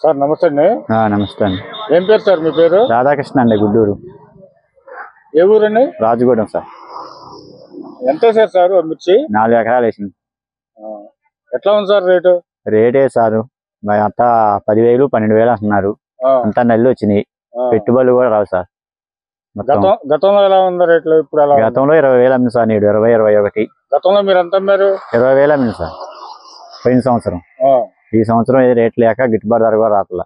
Sir నమస్తే అండి. నమస్తే అండి. ఏం పేరు సార్ మీ పేరు? రాధాకృష్ణ అండి, గుడ్డూరు. ఏ ఊరండి? రాజగూడెం సార్. ఎంత వేసారు సార్ మిర్చి? 4 ఎకరాలు వేసింది. ఎట్లా ఉంది సార్ రేటు? రేటే సారు అంతా 10,000 12,000 అంటున్నారు. అంతా నల్లి వచ్చినాయి, పెట్టుబడులు కూడా రావు సార్. గతంలో ఎలా ఉంది రేట్లు? ఇప్పుడు ఎలా? గతంలో 20,000 అమ్మింది సార్, నేడు 20, 21. గతంలో మీరు ఎంత అమ్మారు? 20,000 అమ్మింది సార్ పోయిన సంవత్సరం. ఈ సంవత్సరం ఏ రేట్ లేక గిట్టుబాటు ధర కూడా రాట్లా.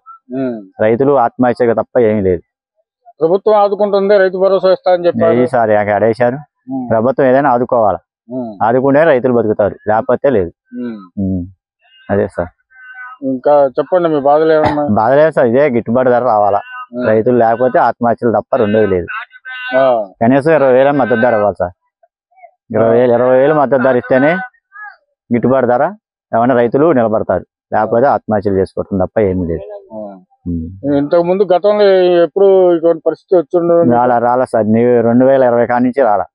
రైతులు ఆత్మహత్య తప్ప ఏమీ లేదు. ప్రభుత్వం ఆదుకుంటుంది, రైతు భరోసా ఇస్తా అని చెప్పి సార్ అడేశారు. ప్రభుత్వం ఏదైనా ఆదుకోవాలా, ఆదుకుంటే రైతులు బతుకుతారు, లేకపోతే లేదు. అదే సార్. ఇంకా చెప్పండి మీ బాధలు ఏమన్నా? బాధ లేదు సార్, ఇదే గిట్టుబాటు ధర రావాలా. రైతులు లేకపోతే ఆత్మహత్యలు తప్ప రెండోది లేదు. కనీసం 20,000 మద్దతు ధర ఇవ్వాలి సార్. 20,000 మద్దతు ధర ఇస్తేనే గిట్టుబాటు ధర ఏమైనా రైతులు నిలబడతారు, లేకపోతే ఆత్మహత్యలు చేసుకోవటం తప్ప ఏమీ లేదు. ఇంతకు ముందు గతంలో ఎప్పుడు ఇటువంటి పరిస్థితి వచ్చిండు? రాలా సార్, 2020 కాడి నుంచి రాలా.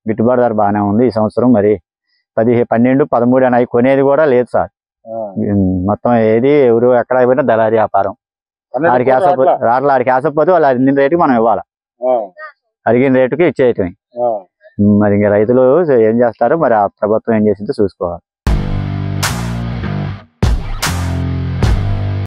గిట్టుబాటు ధర బాగానే ఉంది. ఈ సంవత్సరం మరి 10, 12, 13 అని కొనేది కూడా లేదు సార్. మొత్తం ఏది ఎవరు ఎక్కడ అయిపోయినా దళారీ వ్యాపారం. ఆడికి ఆసపోతే వాళ్ళు అడిగిన రేటుకి మనం ఇవ్వాలి, అడిగిన రేటుకి ఇచ్చేయటమే. మరి ఇంకా రైతులు ఏం చేస్తారో మరి ఆ ప్రభుత్వం ఏం చేసిందో చూసుకోవాలి.